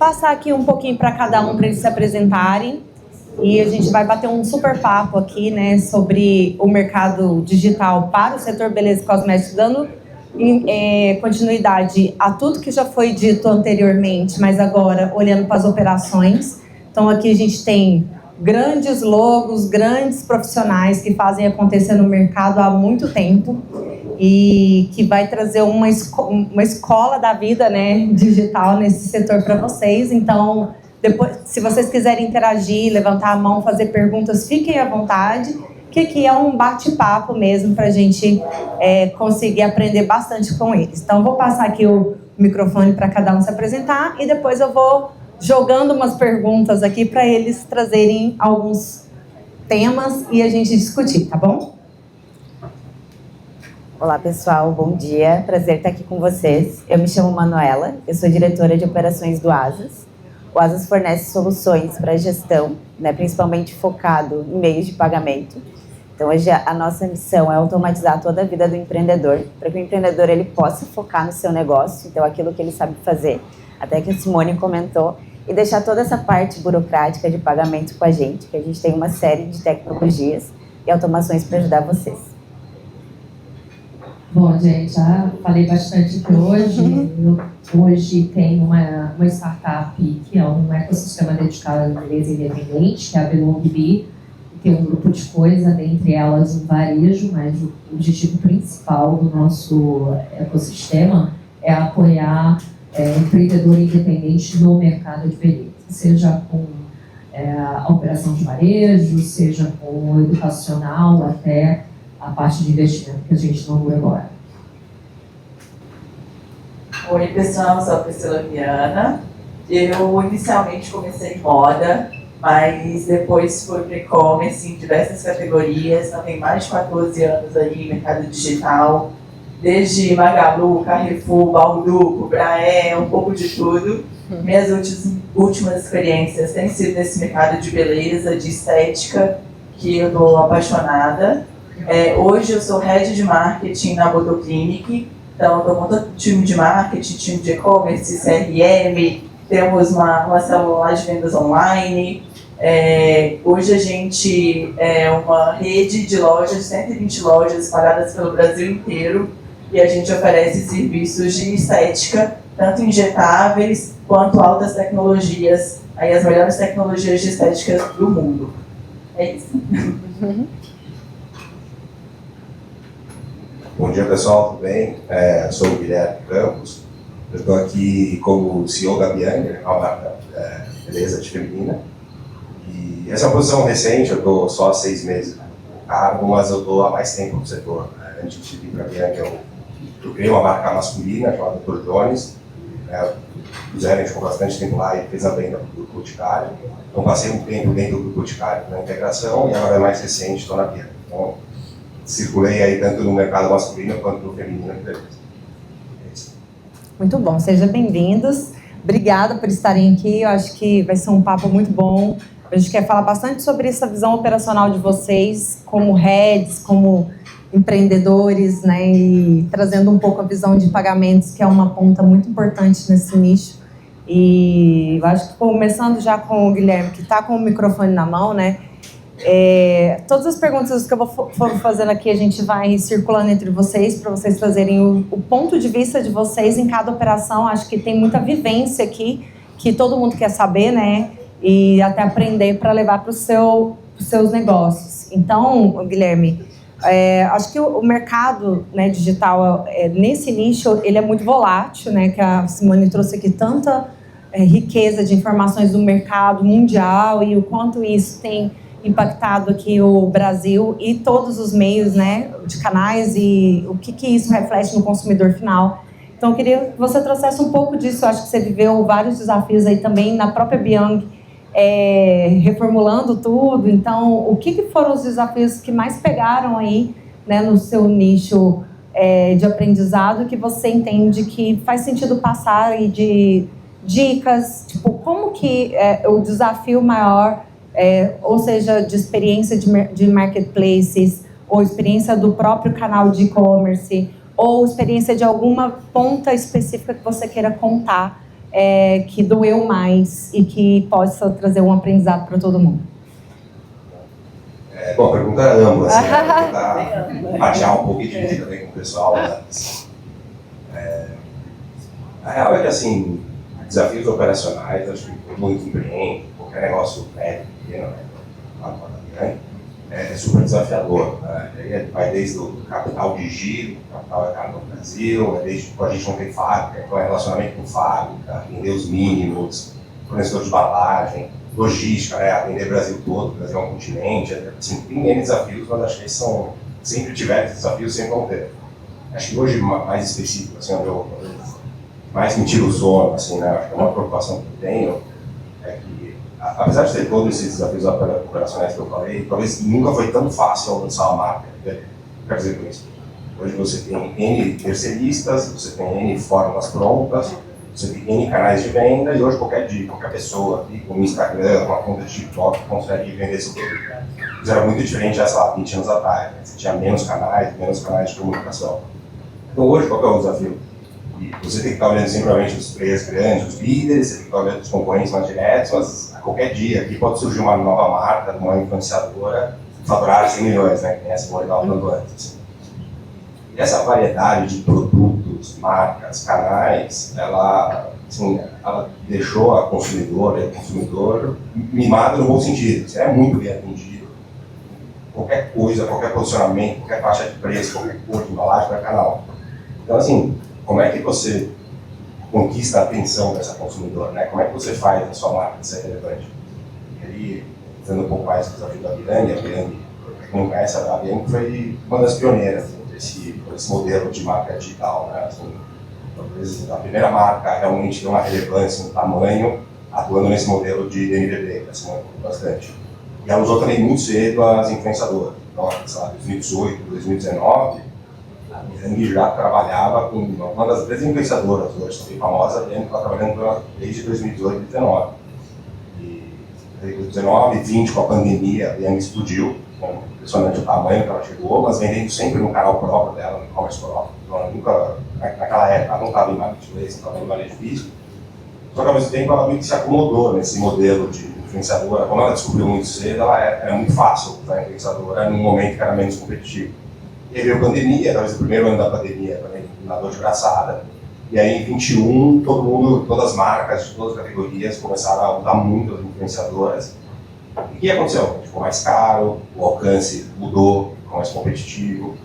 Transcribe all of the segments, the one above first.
passar aqui um pouquinho para cada um, para eles se apresentarem. E a gente vai bater um super papo aqui, né, sobre o mercado digital para o setor beleza e cosméticos, dando continuidade a tudo que já foi dito anteriormente, mas agora olhando para as operações. Então aqui a gente tem grandes logos, grandes profissionais que fazem acontecer no mercado há muito tempo e que vai trazer uma escola da vida, né, digital nesse setor para vocês. Então, depois, se vocês quiserem interagir, levantar a mão, fazer perguntas, fiquem à vontade, que aqui é um bate-papo mesmo para a gente conseguir aprender bastante com eles. Então, vou passar aqui o microfone para cada um se apresentar e depois eu vou jogando umas perguntas aqui para eles trazerem alguns temas e a gente discutir, tá bom? Olá, pessoal, bom dia. Prazer estar aqui com vocês. Eu me chamo Manuela, eu sou diretora de operações do Asas. O Asas fornece soluções para gestão, né, principalmente focado em meios de pagamento. Então, hoje a nossa missão é automatizar toda a vida do empreendedor, para que o empreendedor ele possa focar no seu negócio, então aquilo que ele sabe fazer, até que a Simone comentou, e deixar toda essa parte burocrática de pagamento com a gente, que a gente tem uma série de tecnologias e automações para ajudar vocês. Bom, gente, já falei bastante aqui hoje. Eu hoje tenho uma startup que é um ecossistema dedicado à beleza independente, que é a Belong Bee, que tem um grupo de coisas, dentre elas um varejo, mas o objetivo principal do nosso ecossistema é apoiar empreendedor independente no mercado de beleza, seja com a operação de varejo, seja com o educacional, até a parte de investimento que a gente não viu agora. Oi, pessoal, sou a Priscila Viana. Eu inicialmente comecei em moda, mas depois fui para e-commerce em diversas categorias. Então, tenho mais de 14 anos aí em mercado digital, desde Magalu, Carrefour, Balduco, Braé, um pouco de tudo. Minhas últimas experiências têm sido nesse mercado de beleza, de estética, que eu estou apaixonada. Hoje eu sou head de marketing na Botoclinic, então estou com todo o time de marketing, time de e-commerce, CRM, temos uma célula lá de vendas online. Hoje a gente é uma rede de lojas, 120 lojas espalhadas pelo Brasil inteiro, e a gente oferece serviços de estética, tanto injetáveis quanto altas tecnologias, aí as melhores tecnologias de estética do mundo. É isso. Bom dia, pessoal, tudo bem? Sou o Guilherme Campos, eu estou aqui como CEO da Bianca, uma marca beleza de feminina. E essa é uma posição recente, eu estou só há 6 meses no cargo, mas eu estou há mais tempo no setor. Antes de vir para a Bianca, eu criei uma marca masculina chamada Dr. Jones. O Zé ficou bastante tempo lá e fez a venda do Grupo Boticário. Então passei um tempo dentro do Grupo Boticário na integração e agora é mais recente, estou na Bianca. Então, circulei aí tanto no mercado masculino quanto no feminino. Muito bom, sejam bem-vindos. Obrigada por estarem aqui, eu acho que vai ser um papo muito bom. A gente quer falar bastante sobre essa visão operacional de vocês, como heads, como empreendedores, né, e trazendo um pouco a visão de pagamentos, que é uma ponta muito importante nesse nicho. E eu acho que começando já com o Guilherme, que está com o microfone na mão, né, todas as perguntas que eu for fazendo aqui, a gente vai circulando entre vocês, para vocês trazerem o ponto de vista de vocês em cada operação. Acho que tem muita vivência aqui, que todo mundo quer saber, né, e até aprender para levar para os seus negócios. Então, Guilherme, acho que o mercado, né, digital, nesse nicho, ele é muito volátil, né, que a Simone trouxe aqui tanta riqueza de informações do mercado mundial e o quanto isso tem impactado aqui o Brasil e todos os meios, né, de canais e o que isso reflete no consumidor final. Então, eu queria que você trouxesse um pouco disso. Eu acho que você viveu vários desafios aí também na própria Bianca, reformulando tudo. Então, o que foram os desafios que mais pegaram aí, né, no seu nicho de aprendizado, que você entende que faz sentido passar aí de dicas, tipo, como que o desafio maior, ou seja, de experiência de marketplaces, ou experiência do próprio canal de e-commerce, ou experiência de alguma ponta específica que você queira contar, que doeu mais e que possa trazer um aprendizado para todo mundo? Bom, a pergunta é ampla, assim, né? Vou tentar fatiar um pouco e dividir também com o pessoal. Né? A real é que, assim, desafios operacionais, acho que todo mundo que empreende, qualquer negócio médio, pequeno, né? É super desafiador. Né? Vai desde o capital de giro, capital é caro no Brasil, desde a gente não tem fábrica, então é relacionamento com fábrica, vender os mínimos, fornecedor de embalagem, logística, né? Atender o Brasil todo, o Brasil é um continente, assim, tem N desafios, mas acho que eles sempre tiveram esses desafios, sempre vão ter. Acho que hoje, mais específico, assim, onde eu mais me tiro o sono, assim, né? Acho que é uma preocupação que eu tenho, é que, apesar de ter todos esses desafios operacionais que eu falei, talvez nunca foi tão fácil lançar uma marca. Quer dizer com isso? Hoje você tem N terceiristas, você tem N fórmulas prontas, você tem N canais de venda, e hoje qualquer pessoa com um Instagram, uma conta de TikTok, consegue vender seu produto. Isso era muito diferente há, sei lá, 20 anos atrás. Né? Você tinha menos canais de comunicação. Então hoje, qual é o desafio? E você tem que estar olhando sempre os players grandes, os líderes, você tem que estar olhando os concorrentes mais diretos, mas a qualquer dia aqui pode surgir uma nova marca, uma influenciadora, faturar 100 milhões, né? Que tem essa modalidade falando antes. Assim. E essa variedade de produtos, marcas, canais, ela deixou a consumidora e o consumidor mimado no bom sentido. Você é muito bem atendido. Qualquer coisa, qualquer posicionamento, qualquer faixa de preço, qualquer cor de embalagem, qualquer canal. Então, assim, como é que você conquista a atenção dessa consumidora, né? Como é que você faz a sua marca ser relevante? E aí, fazendo um pouco mais do desafio da Bianchi, a Bianchi, para quem não conhece, a Bianchi foi uma das pioneiras desse modelo de marca digital, né? Assim, talvez a primeira marca realmente deu uma relevância no tamanho, atuando nesse modelo de NVB, que assim, bastante. E ela usou também muito cedo as influenciadoras. Então, sei lá, 2018, 2019, a Bianchi já trabalhava com uma das três influenciadoras hoje, também famosa, a Bianchi está trabalhando desde 2018 e 2019. E 2019, 20 com a pandemia, a Bianchi explodiu, impressionante o tamanho que ela chegou, mas vendendo sempre no canal próprio dela, no e-commerce próprio. Então, ela nunca, naquela época, ela não estava em marketplace, não estava em varejo físico. Só que ao mesmo tempo ela meio que se acomodou nesse modelo de influenciadora. Como ela descobriu muito cedo, ela era muito fácil usar influenciadora num momento que era menos competitivo. E aí veio a pandemia, talvez o primeiro ano da pandemia também, na dor de braçada. E aí em 21, todas as marcas de todas as categorias começaram a usar muito as influenciadoras. E o que aconteceu? Ficou mais caro, o alcance mudou, ficou mais competitivo.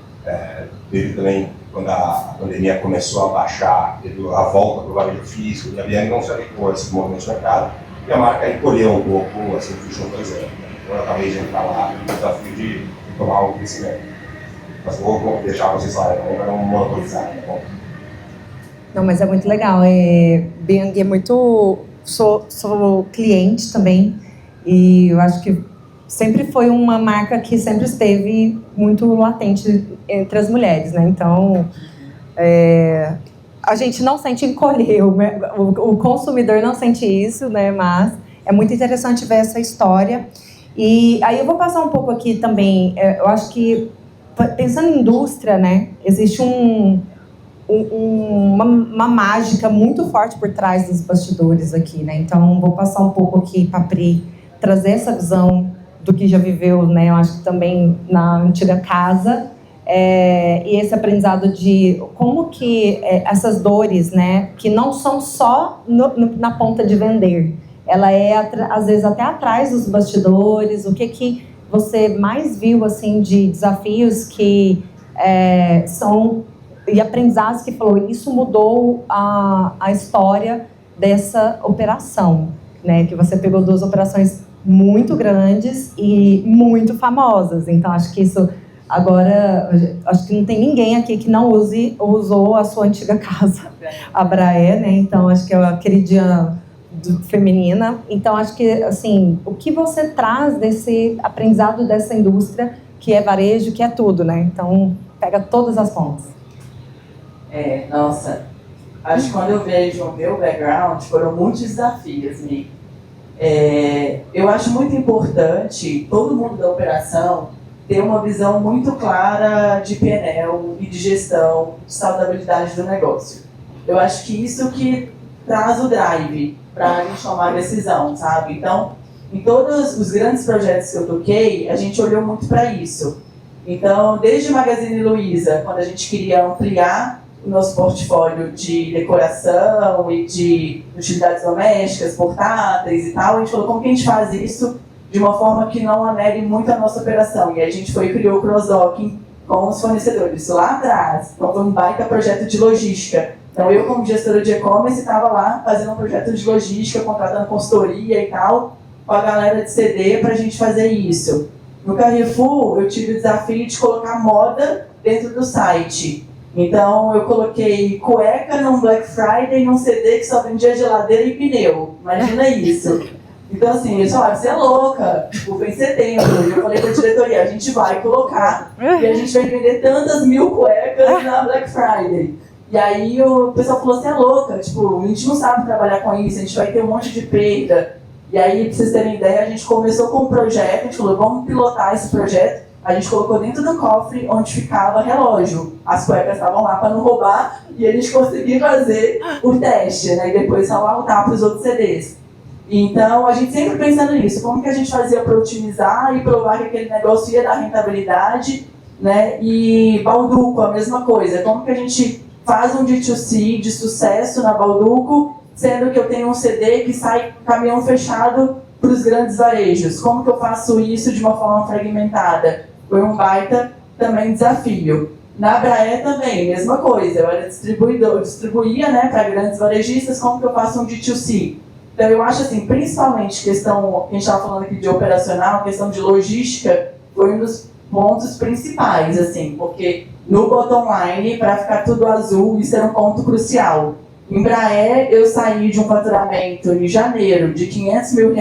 Teve também, quando a pandemia começou a baixar, teve a volta para o varejo físico, e a Bianchi não se adequou a esse movimento de mercado, e a marca encolheu um pouco, assim, fechou 2 anos. Então eu acabei de entrar lá no desafio de tomar um crescimento. Mas vou deixar vocês lá também para não monopolizar. Tá bom? Não, mas é muito legal. Bianchi é muito... Sou cliente também, e eu acho que sempre foi uma marca que sempre esteve muito latente entre as mulheres, né? Então, a gente não sente encolher, o consumidor não sente isso, né? Mas é muito interessante ver essa história. E aí eu vou passar um pouco aqui também, eu acho que, pensando em indústria, né? Existe uma mágica muito forte por trás dos bastidores aqui, né? Então, vou passar um pouco aqui para a Pri, trazer essa visão do que já viveu, né? Eu acho que também na antiga casa, e esse aprendizado de como que essas dores, né? Que não são só na ponta de vender, ela às vezes até atrás dos bastidores, o que você mais viu, assim, de desafios que são... E aprendizados que falou, isso mudou a história dessa operação, né? Que você pegou 2 operações muito grandes e muito famosas. Então, acho que isso agora... Acho que não tem ninguém aqui que não usou a sua antiga casa, a Braé, né? Então, acho que é a queridinha feminina. Então, acho que, assim, o que você traz desse aprendizado dessa indústria, que é varejo, que é tudo, né? Então, pega todas as pontas. Nossa, acho que quando eu vejo o meu background, foram muitos desafios, Mi. Eu acho muito importante todo mundo da operação ter uma visão muito clara de PNL e de gestão, de saudabilidade do negócio. Eu acho que isso que traz o drive para a gente tomar a decisão, sabe? Então, em todos os grandes projetos que eu toquei, a gente olhou muito para isso. Então, desde Magazine Luiza, quando a gente queria ampliar o nosso portfólio de decoração e de utilidades domésticas, portáteis e tal, a gente falou como que a gente faz isso de uma forma que não anegue muito a nossa operação. E aí a gente foi e criou o cross-docking com os fornecedores lá atrás. Então foi um baita projeto de logística. Então eu, como gestora de e-commerce, estava lá fazendo um projeto de logística, contratando consultoria e tal, com a galera de CD para a gente fazer isso. No Carrefour, eu tive o desafio de colocar moda dentro do site. Então eu coloquei cueca num Black Friday num CD que só vendia geladeira e pneu. Imagina isso. Então assim, eles falaram, você é louca, tipo, foi em setembro. E eu falei pra diretoria, a gente vai colocar e a gente vai vender tantas mil cuecas na Black Friday. E aí o pessoal falou, você é louca, tipo, a gente não sabe trabalhar com isso, a gente vai ter um monte de perda. E aí, pra vocês terem ideia, a gente começou com um projeto, a gente falou, vamos pilotar esse projeto. A gente colocou dentro do cofre onde ficava relógio. As cuecas estavam lá para não roubar e a gente conseguiu fazer o teste, né? E depois salvar para os outros CDs. Então, a gente sempre pensando nisso, como que a gente fazia para otimizar e provar que aquele negócio ia dar rentabilidade, né? E Balduco, a mesma coisa, como que a gente faz um D2C de sucesso na Balduco, sendo que eu tenho um CD que sai caminhão fechado para os grandes varejos. Como que eu faço isso de uma forma fragmentada? Foi um baita também desafio. Na Abraé também, mesma coisa. Eu era distribuía, né, para grandes varejistas, como que eu faço um D2C? Então eu acho assim, principalmente questão, a gente estava falando aqui de operacional, questão de logística, foi um dos pontos principais, assim, porque no bottom line, para ficar tudo azul, isso era um ponto crucial. Em Braé, eu saí de um faturamento em janeiro de R$500 mil,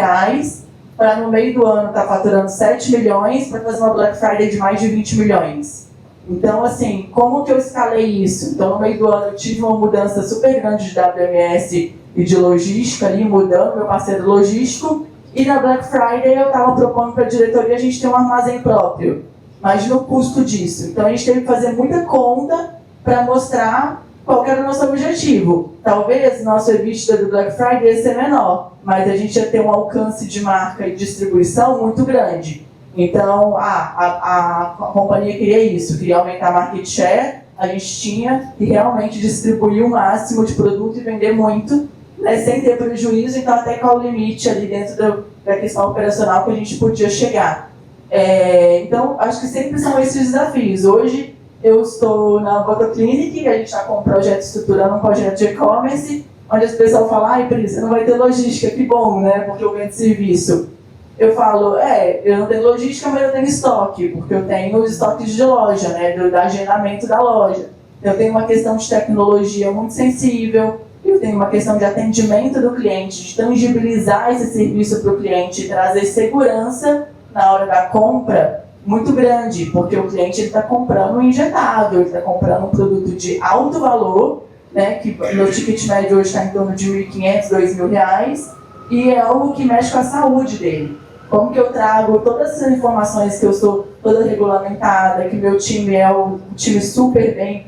para no meio do ano estar faturando 7 milhões para fazer uma Black Friday de mais de 20 milhões. Então, assim, como que eu escalei isso? Então, no meio do ano, eu tive uma mudança super grande de WMS e de logística ali, mudando meu parceiro logístico. E na Black Friday, eu estava propondo para a diretoria a gente ter um armazém próprio. Imagina o custo disso. Então, a gente teve que fazer muita conta para mostrar qual era o nosso objetivo. Talvez nosso EBITDA do Black Friday ia ser menor, mas a gente ia ter um alcance de marca e distribuição muito grande. Então, a companhia queria isso, queria aumentar a market share, a gente tinha que realmente distribuir o máximo de produto e vender muito, né, sem ter prejuízo, então até qual o limite ali dentro da questão operacional que a gente podia chegar. Então, acho que sempre são esses desafios. Hoje, eu estou na Botoclinic, a gente está com um projeto estruturando um projeto de e-commerce, onde as pessoas falam, ai, Pri, você não vai ter logística, que bom, né, porque eu vendo serviço. Eu falo, eu não tenho logística, mas eu tenho estoque, porque eu tenho os estoques de loja, né, do agendamento da loja. Eu tenho uma questão de tecnologia muito sensível, eu tenho uma questão de atendimento do cliente, de tangibilizar esse serviço para o cliente e trazer segurança na hora da compra, muito grande, porque o cliente está comprando um injetável, ele está comprando um produto de alto valor, né, que meu ticket médio hoje está em torno de R$1.500, R$2.000, e é algo que mexe com a saúde dele. Como que eu trago todas essas informações que eu sou toda regulamentada, que meu time é um time super bem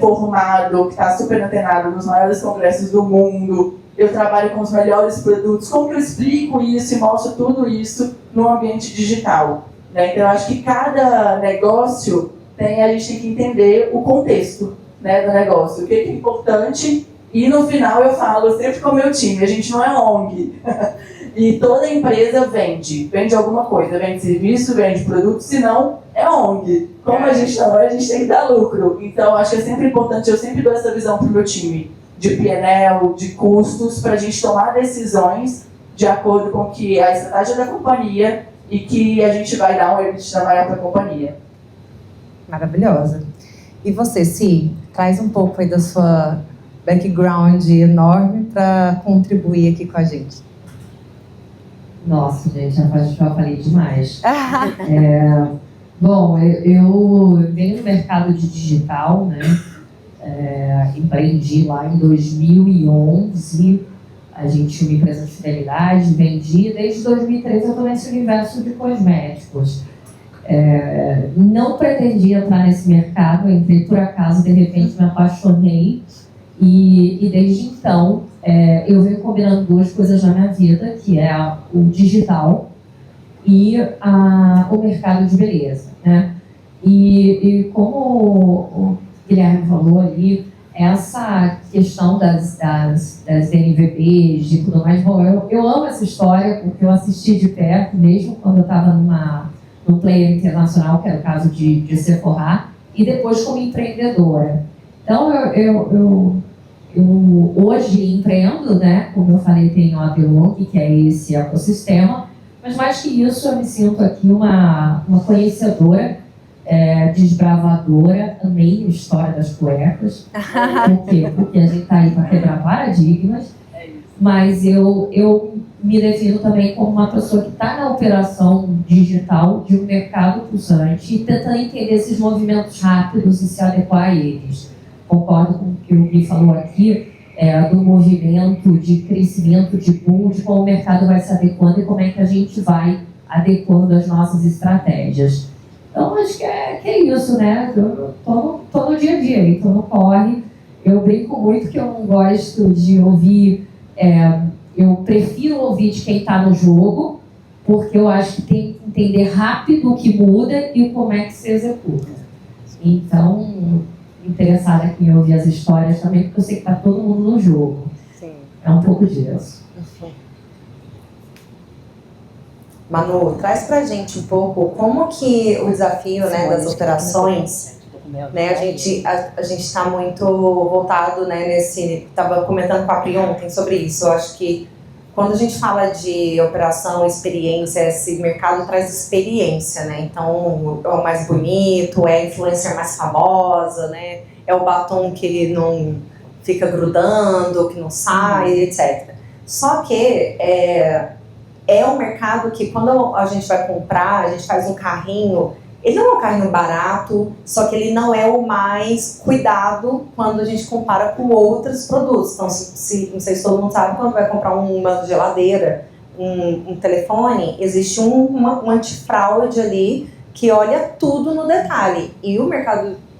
formado, que está super antenado nos maiores congressos do mundo, eu trabalho com os melhores produtos, como que eu explico isso e mostro tudo isso no ambiente digital? Né? Então, eu acho que cada negócio a gente tem que entender o contexto, né, do negócio, o que é importante, e no final eu falo sempre com o meu time, a gente não é ONG. E toda empresa vende alguma coisa, vende serviço, vende produto, senão é ONG. Como a gente não é, a gente tem que dar lucro. Então, acho que é sempre importante, eu sempre dou essa visão para o meu time, de PNL, de custos, para a gente tomar decisões de acordo com que a estratégia da companhia e que a gente vai dar um EBITDA maior para a companhia. Maravilhosa. E você, Si, traz um pouco aí da sua background enorme para contribuir aqui com a gente. Nossa, gente, já falei demais. Bom, eu venho no mercado de digital, né? Empreendi lá em 2011. A gente tinha uma empresa de fidelidade, vendi. Desde 2013 eu estou nesse universo de cosméticos. Não pretendia entrar nesse mercado, entrei por acaso, de repente me apaixonei. E desde então eu venho combinando duas coisas na minha vida, que é o digital e o mercado de beleza, né? E como o Guilherme falou ali, essa questão das NVBs, de tudo mais, bom, eu amo essa história porque eu assisti de perto, mesmo quando eu estava num player internacional, que era o caso de Sephora, e depois como empreendedora. Então, eu hoje empreendo, né? Como eu falei, tenho a Belong, que é esse ecossistema, mas mais que isso, eu me sinto aqui uma conhecedora, desbravadora. Amei a história das cuecas. Por quê? Porque a gente está aí para quebrar paradigmas, mas eu me defino também como uma pessoa que está na operação digital de um mercado pulsante e tentando entender esses movimentos rápidos e se adequar a eles. Concordo com o que o Gui falou aqui, do movimento de crescimento, de boom, de como o mercado vai se adequando e como é que a gente vai adequando as nossas estratégias. Então, acho que é isso, né? Eu tô no dia a dia, então no corre. Eu brinco muito que eu não gosto de ouvir, eu prefiro ouvir de quem está no jogo, porque eu acho que tem que entender rápido o que muda e como é que se executa. Então, interessada aqui em ouvir as histórias também, porque eu sei que está todo mundo no jogo. Sim. É um pouco disso. Manu, traz pra gente um pouco como que o desafio, né, das operações, né, a gente está muito voltado, né, estava comentando com a Pri ontem sobre isso. Eu acho que quando a gente fala de operação, experiência, esse mercado traz experiência, né, então é o mais bonito, é a influencer mais famosa, né, é o batom que não fica grudando, que não sai, etc. Só que é um mercado que quando a gente vai comprar, a gente faz um carrinho, ele não é um carrinho barato, só que ele não é o mais cuidado quando a gente compara com outros produtos. Então, não sei se todo mundo sabe, quando vai comprar uma geladeira, um telefone, existe um antifraude ali que olha tudo no detalhe. E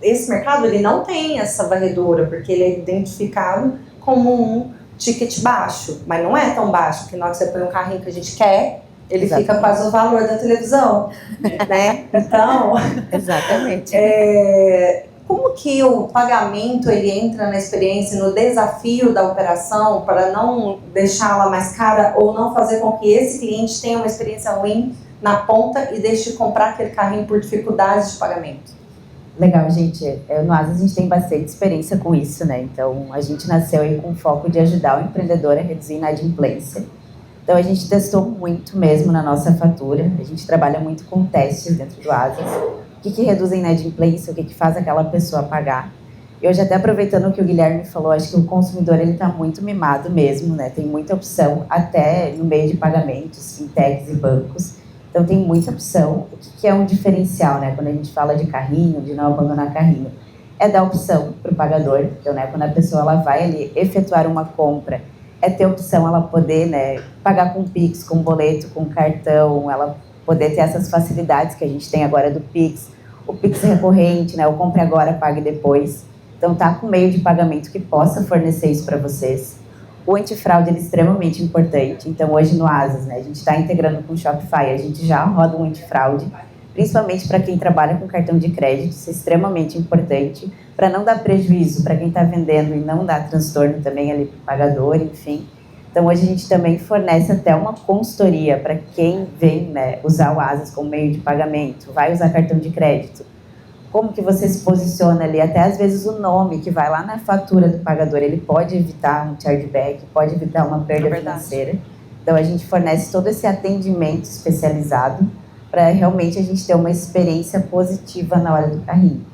esse mercado ele não tem essa varredura, porque ele é identificado como um ticket baixo, mas não é tão baixo, que na hora que você põe um carrinho que a gente quer, ele Exatamente. fica quase o valor da televisão, né? Então, Exatamente. como que o pagamento ele entra na experiência, no desafio da operação, para não deixá-la mais cara ou não fazer com que esse cliente tenha uma experiência ruim na ponta e deixe de comprar aquele carrinho por dificuldades de pagamento? Legal, gente. No Asas a gente tem bastante experiência com isso, né? Então, a gente nasceu aí com o foco de ajudar o empreendedor a reduzir inadimplência. Então, a gente testou muito mesmo na nossa fatura. A gente trabalha muito com testes dentro do Asas. O que reduz a inadimplência, o que faz aquela pessoa pagar. E hoje, até aproveitando o que o Guilherme falou, acho que o consumidor está muito mimado mesmo, né? Tem muita opção, até no meio de pagamentos, fintechs e bancos. Então, tem muita opção. O que é um diferencial, né? Quando a gente fala de carrinho, de não abandonar carrinho, é dar opção para o pagador. Então, né, quando a pessoa ela vai ali efetuar uma compra, é ter opção ela poder, né, pagar com Pix, com boleto, com cartão, ela poder ter essas facilidades que a gente tem agora do Pix, o Pix recorrente, né, o compre agora, pague depois. Então, tá com meio de pagamento que possa fornecer isso para vocês. O antifraude é extremamente importante. Então, hoje no Asas, né, a gente está integrando com o Shopify, a gente já roda um antifraude, principalmente para quem trabalha com cartão de crédito, isso é extremamente importante, para não dar prejuízo para quem está vendendo e não dar transtorno também ali para o pagador, enfim. Então, hoje a gente também fornece até uma consultoria para quem vem, né, usar o Asas como meio de pagamento, vai usar cartão de crédito. Como que você se posiciona ali, até às vezes o nome que vai lá na fatura do pagador, ele pode evitar um chargeback, pode evitar uma perda financeira. Então, a gente fornece todo esse atendimento especializado para realmente a gente ter uma experiência positiva na hora do carrinho.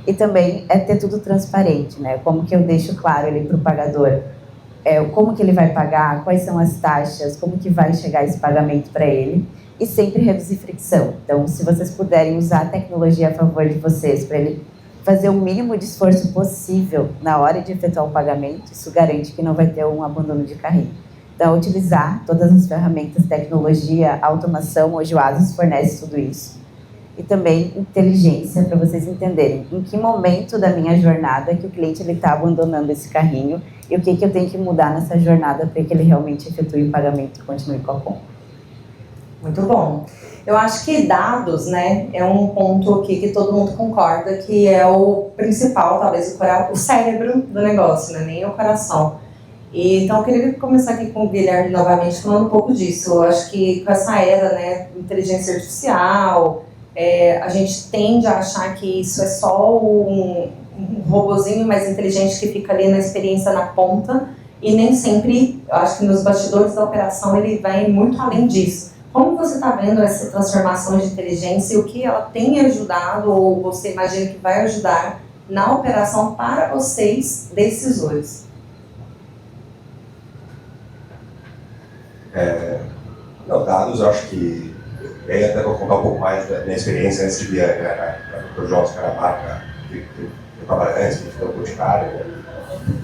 E também é ter tudo transparente, né? Como que eu deixo claro ali para o pagador, como que ele vai pagar, quais são as taxas, como que vai chegar esse pagamento para ele. E sempre reduzir fricção. Então, se vocês puderem usar a tecnologia a favor de vocês para ele fazer o mínimo de esforço possível na hora de efetuar o pagamento, isso garante que não vai ter um abandono de carrinho. Então, utilizar todas as ferramentas, tecnologia, automação, hoje o Asas fornece tudo isso. e também inteligência para vocês entenderem em que momento da minha jornada que o cliente está abandonando esse carrinho e o que eu tenho que mudar nessa jornada para que ele realmente efetue o pagamento e continue com a compra. Muito bom. Eu acho que dados, né, é um ponto aqui que todo mundo concorda que é o principal, talvez o cérebro do negócio, né, nem o coração. E, então eu queria começar aqui com o Guilherme novamente falando um pouco disso. Eu acho que com essa era, né, inteligência artificial, a gente tende a achar que isso é só um robozinho mais inteligente que fica ali na experiência na ponta e nem sempre, eu acho que nos bastidores da operação ele vai muito além disso. Como você está vendo essa transformação de inteligência e o que ela tem ajudado ou você imagina que vai ajudar na operação para vocês, decisores? Não, dados, eu acho que... E aí até vou contar um pouco mais da minha experiência antes de vir a Dr. Jones, que era a marca que eu trabalhei antes, que ficou Boticário.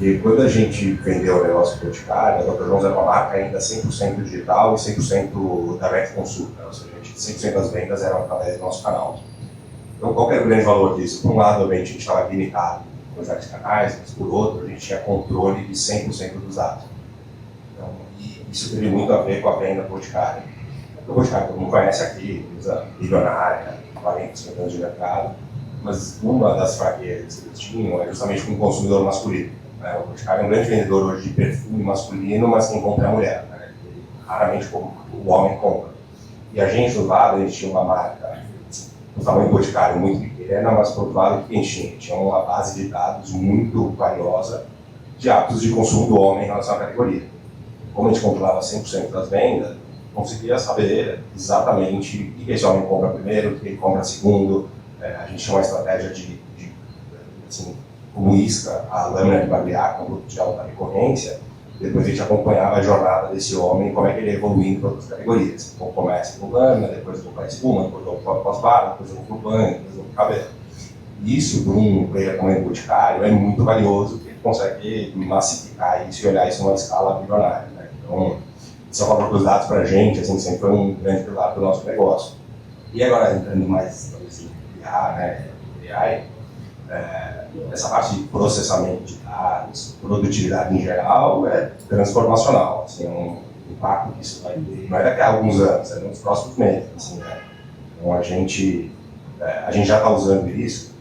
E quando a gente vendeu o negócio do Boticário, a Dr. Jones era uma marca ainda 100% digital e 100% direct consulta, ou seja, 100% das vendas eram através do nosso canal. Então, qual que era o grande valor disso? Por um lado, obviamente, a gente estava limitado com os vários canais, mas por outro, a gente tinha controle de 100% dos dados. Então, e isso teve muito a ver com a venda do Boticário. O Boticário, todo mundo conhece aqui, empresa bilionária, 40, 50 anos de mercado, mas uma das fraquezas que eles tinham é justamente com o consumidor masculino. Né? O Boticário é um grande vendedor hoje de perfume masculino, mas quem compra é a mulher. Né? Raramente o homem compra. E a gente, do lado, a gente tinha uma marca, um tamanho do Boticário muito pequena, mas por outro lado, o que a gente tinha uma base de dados muito valiosa de hábitos de consumo do homem em relação à categoria. Como a gente controlava 100% das vendas, conseguia saber exatamente o que esse homem compra primeiro, o que ele compra segundo. A gente tinha uma estratégia de assim, como isca, a lâmina de barbear com produto de alta recorrência. Depois a gente acompanhava a jornada desse homem, como é que ele ia evoluindo para outras categorias. Então começa com lâmina, depois eu vou para espuma, depois eu vou para pós-barba, depois eu vou para o banho, depois eu vou para o cabelo. Isso, para um player como o Boticário, é muito valioso, porque ele consegue massificar isso e olhar isso numa escala bilionária. Né? Então, isso é uma valor dos dados para a gente, assim, sempre foi um grande pilar do nosso negócio. E agora, entrando mais em IA, né, AI, essa parte de processamento de dados, produtividade em geral, é transformacional. Assim, um impacto que isso vai ter, não é daqui a alguns anos, é nos próximos meses. Assim, né? Então, a gente já está usando isso,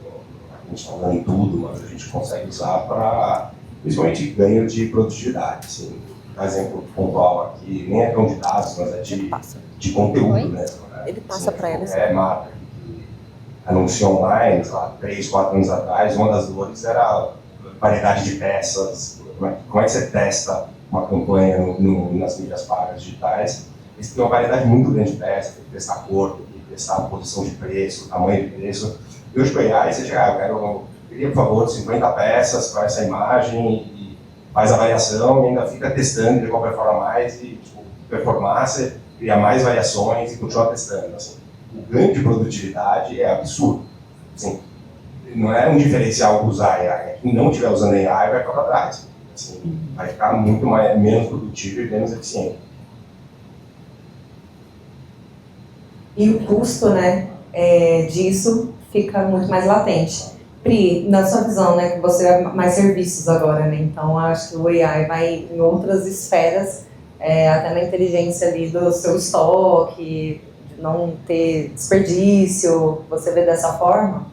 a gente está usando em tudo, mas a gente consegue usar para, principalmente, ganho de produtividade. Assim. Um exemplo pontual aqui, nem é tão de dados, mas é de conteúdo mesmo. Né? Ele passa para elas. Marca que anuncia online, sei lá, 3, 4 anos atrás, uma das dores era a variedade de peças, como é que você testa uma campanha nas mídias pagas digitais. Eles têm uma variedade muito grande de peças, tem que testar a cor, tem que testar a posição de preço, o tamanho de preço. E hoje com a AI, você chega, eu queria, por favor, 50 peças para essa imagem, faz a variação e ainda fica testando de qual performa mais e performar, você cria mais variações e continua testando. Assim. O ganho de produtividade é absurdo. Assim, não é um diferencial usar AI. Quem não estiver usando AI vai ficar para trás. Assim, vai ficar muito menos produtivo e menos eficiente. E o custo, né, disso fica muito mais latente. Pri, na sua visão, né, que você é mais serviços agora, né, então acho que o AI vai em outras esferas, até na inteligência ali do seu estoque, de não ter desperdício, você vê dessa forma?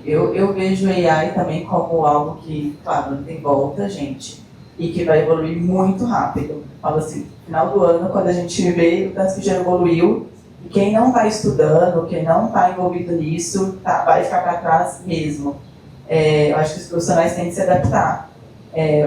Eu vejo o AI também como algo que, claro, não tem volta, gente, e que vai evoluir muito rápido. Falo assim, no final do ano, quando a gente vê o tanto que já evoluiu, e quem não está estudando, quem não está envolvido nisso, vai ficar para trás mesmo. Eu acho que os profissionais têm que se adaptar.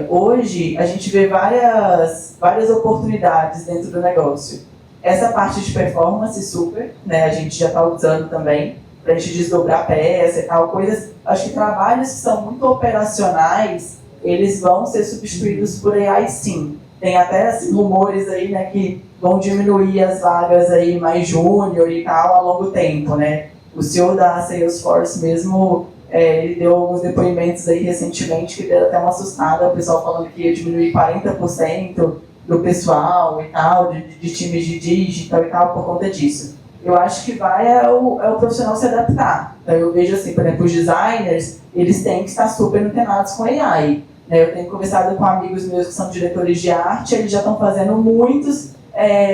Hoje, a gente vê várias oportunidades dentro do negócio. Essa parte de performance super, né, a gente já está usando também, para a gente desdobrar peça e tal, coisas. Acho que trabalhos que são muito operacionais, eles vão ser substituídos por AI sim. Tem até assim, rumores aí, né, que vão diminuir as vagas aí mais júnior e tal a longo tempo, né? O CEO da Salesforce mesmo, ele deu alguns depoimentos aí recentemente que deram até uma assustada, o pessoal falando que ia diminuir 40% do pessoal e tal, de times de digital e tal, por conta disso. Eu acho que é o profissional se adaptar. Então, eu vejo assim, por exemplo, os designers, eles têm que estar super antenados com AI. Né? Eu tenho conversado com amigos meus que são diretores de arte, eles já estão fazendo muitos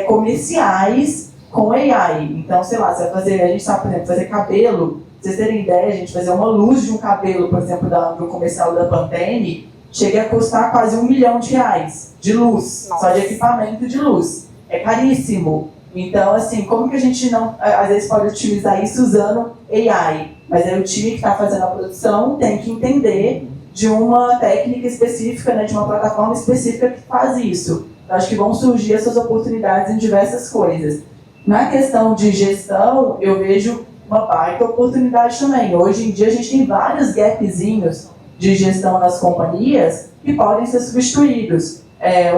comerciais com AI. Então, sei lá, você vai fazer, a gente sabe, por exemplo, fazer cabelo. Pra vocês terem ideia, a gente fazer uma luz de um cabelo, por exemplo, do comercial da Pantene, chega a custar quase R$1 milhão de luz, só de equipamento de luz. É caríssimo. Então, assim, como que a gente não, às vezes, pode utilizar isso usando AI? Mas aí o time que está fazendo a produção tem que entender de uma técnica específica, né, de uma plataforma específica que faz isso. Eu acho que vão surgir essas oportunidades em diversas coisas. Na questão de gestão, eu vejo uma baita oportunidade também. Hoje em dia, a gente tem vários gapzinhos de gestão nas companhias que podem ser substituídos.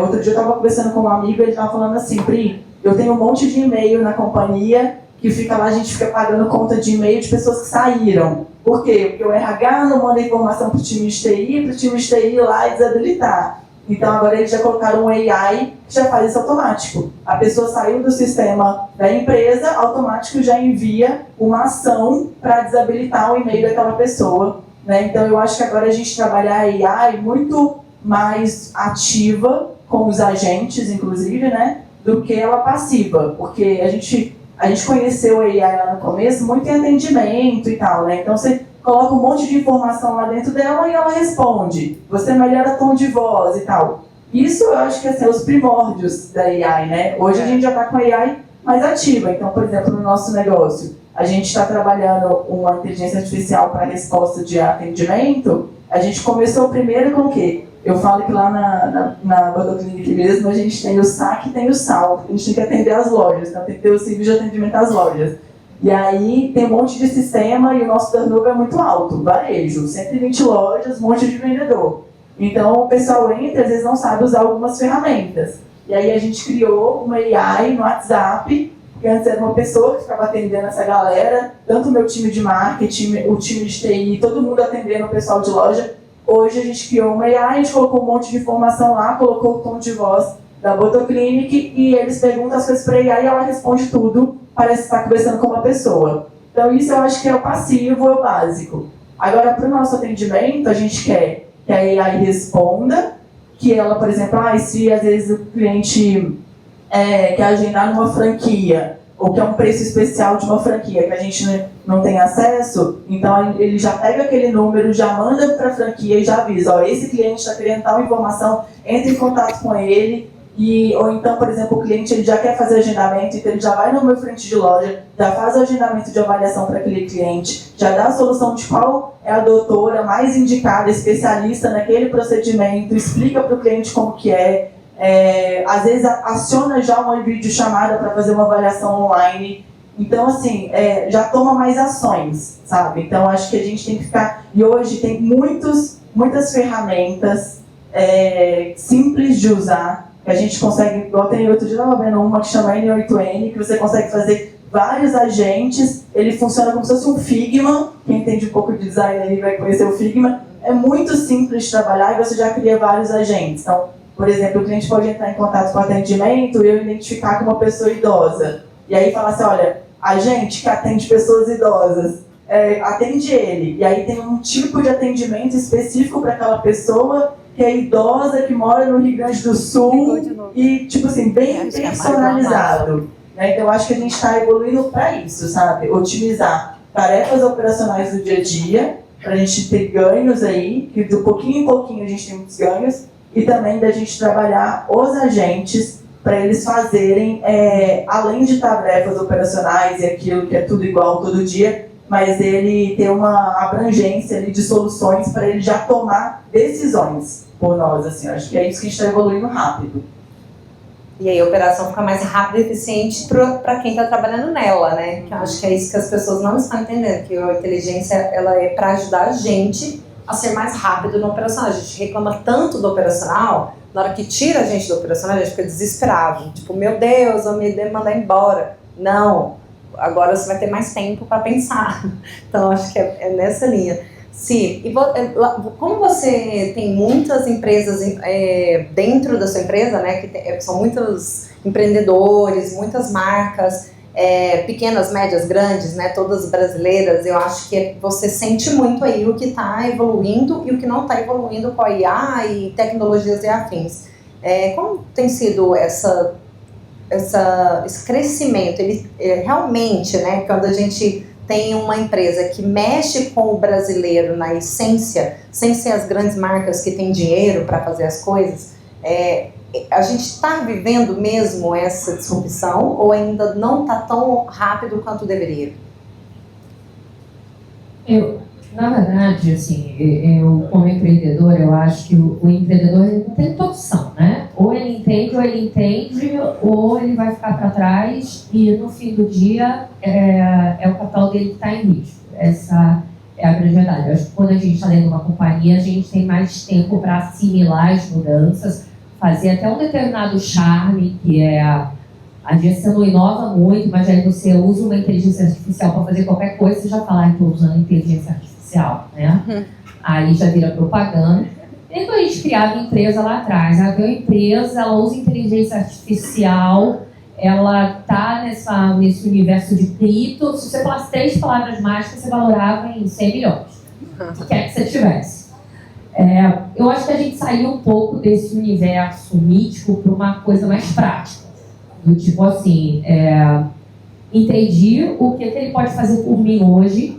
Outro dia eu estava conversando com um amigo e ele estava falando assim, Pri, eu tenho um monte de e-mail na companhia que fica lá, a gente fica pagando conta de e-mail de pessoas que saíram. Por quê? Porque o RH não manda informação para o time de TI, para o time de TI ir lá e desabilitar. Então agora eles já colocaram um AI que já faz isso automático. A pessoa saiu do sistema da empresa, automático já envia uma ação para desabilitar o e-mail daquela pessoa. Né? Então eu acho que agora a gente trabalhar a AI muito mais ativa com os agentes, inclusive, né? Do que ela passiva. Porque a gente conheceu a AI lá no começo muito em atendimento e tal, né? Então você coloca um monte de informação lá dentro dela e ela responde. Você melhora tom de voz e tal. Isso eu acho que assim, é os primórdios da AI, né? Hoje a gente já está com a AI mais ativa. Então, por exemplo, no nosso negócio, a gente está trabalhando uma inteligência artificial para resposta de atendimento. A gente começou primeiro com o quê? Eu falo que lá na Bodoclinic mesmo, a gente tem o saque e tem o sal. A gente tem que atender as lojas, então tem que ter o serviço de atendimento às lojas. E aí tem um monte de sistema e o nosso turnover é muito alto, varejo, 120 lojas, um monte de vendedor. Então o pessoal entra, às vezes não sabe usar algumas ferramentas. E aí a gente criou uma AI no WhatsApp, que antes era uma pessoa que ficava atendendo essa galera, tanto o meu time de marketing, o time de TI, todo mundo atendendo o pessoal de loja. Hoje a gente criou uma AI, a gente colocou um monte de informação lá, colocou o tom de voz da Bodoclinic e eles perguntam as coisas para a AI e ela responde tudo, parece estar conversando com uma pessoa. Então isso eu acho que é o passivo, é o básico. Agora, para o nosso atendimento, a gente quer que a AI responda, que ela, por exemplo, se às vezes o cliente quer agendar numa franquia, ou que é um preço especial de uma franquia que a gente não tem acesso, então ele já pega aquele número, já manda para a franquia e já avisa, esse cliente está querendo tal informação, entre em contato com ele, ou então, por exemplo, o cliente ele já quer fazer agendamento, então ele já vai no meu frente de loja, já faz o agendamento de avaliação para aquele cliente, já dá a solução de qual é a doutora mais indicada, especialista naquele procedimento, explica para o cliente como que é, às vezes aciona já uma videochamada para fazer uma avaliação online. Então, assim, já toma mais ações, sabe? Então, acho que a gente tem que ficar... E hoje tem muitas ferramentas simples de usar, que a gente consegue... Igual tem outro dia, eu estava vendo uma que chama N8N, que você consegue fazer vários agentes, ele funciona como se fosse um Figma. Quem entende um pouco de design aí vai conhecer o Figma. É muito simples de trabalhar e você já cria vários agentes. Então, por exemplo, o cliente pode entrar em contato com o atendimento e eu identificar com uma pessoa idosa. E aí falar assim, olha, a gente que atende pessoas idosas, atende ele. E aí tem um tipo de atendimento específico para aquela pessoa que é idosa, que mora no Rio Grande do Sul e, tipo assim, bem personalizado. Então, eu acho que a gente está evoluindo para isso, sabe? Otimizar tarefas operacionais do dia a dia, para a gente ter ganhos aí, que de pouquinho em pouquinho a gente tem muitos ganhos, e também da gente trabalhar os agentes para eles fazerem, além de tarefas operacionais e aquilo que é tudo igual todo dia, mas ele ter uma abrangência ali de soluções para ele já tomar decisões por nós, assim. Eu acho que é isso que a gente está evoluindo rápido. E aí a operação fica mais rápida e eficiente para quem está trabalhando nela, né? Que eu acho que é isso que as pessoas não estão entendendo, que a inteligência ela é para ajudar a gente a ser mais rápido no operacional. A gente reclama tanto do operacional, na hora que tira a gente do operacional, a gente fica desesperado. Tipo, meu Deus, eu me mandar embora. Não, agora você vai ter mais tempo para pensar. Então, acho que é nessa linha. Sim, e como você tem muitas empresas dentro da sua empresa, né, que são muitos empreendedores, muitas marcas, pequenas, médias, grandes, né, todas brasileiras, eu acho que você sente muito aí o que está evoluindo e o que não está evoluindo com a IA e tecnologias e afins. Como tem sido esse crescimento? Ele realmente, né, quando a gente tem uma empresa que mexe com o brasileiro na essência, sem ser as grandes marcas que têm dinheiro para fazer as coisas, a gente está vivendo mesmo essa disrupção ou ainda não está tão rápido quanto deveria? Na verdade, assim, eu como empreendedor, eu acho que o empreendedor ele não tem muita opção, né? Ou ele entende, ou ele vai ficar para trás e no fim do dia é o capital dele que está em risco. Essa é a grande verdade. Eu acho que quando a gente está dentro de uma companhia, a gente tem mais tempo para assimilar as mudanças, fazer até um determinado charme, que a gente não inova muito, mas aí você usa uma inteligência artificial para fazer qualquer coisa, você já fala, estou usando inteligência artificial, né? Aí já vira propaganda. E quando a gente criava a empresa lá atrás, a empresa, ela usa inteligência artificial, ela está nesse universo de cripto. Se você falasse 3 palavras mágicas, você valorava em 100 milhões. O que quer que você tivesse. Eu acho que a gente saiu um pouco desse universo mítico para uma coisa mais prática. Do tipo assim, entendi o que ele pode fazer por mim hoje.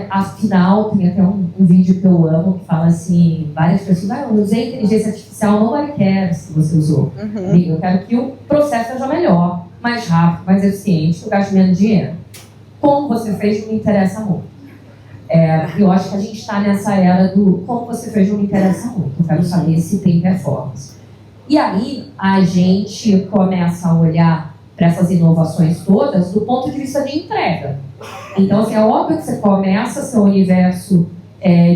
Afinal, tem até um vídeo que eu amo que fala assim, várias pessoas, eu usei inteligência artificial, nobody cares se você usou. Eu quero que o processo seja melhor, mais rápido, mais eficiente, que eu gaste menos dinheiro. Como você fez, não me interessa muito. Eu acho que a gente está nessa era do como você fez, não me interessa muito. Eu quero saber se tem performance. E aí, a gente começa a olhar para essas inovações todas do ponto de vista de entrega. Então, assim, é óbvio que você começa seu universo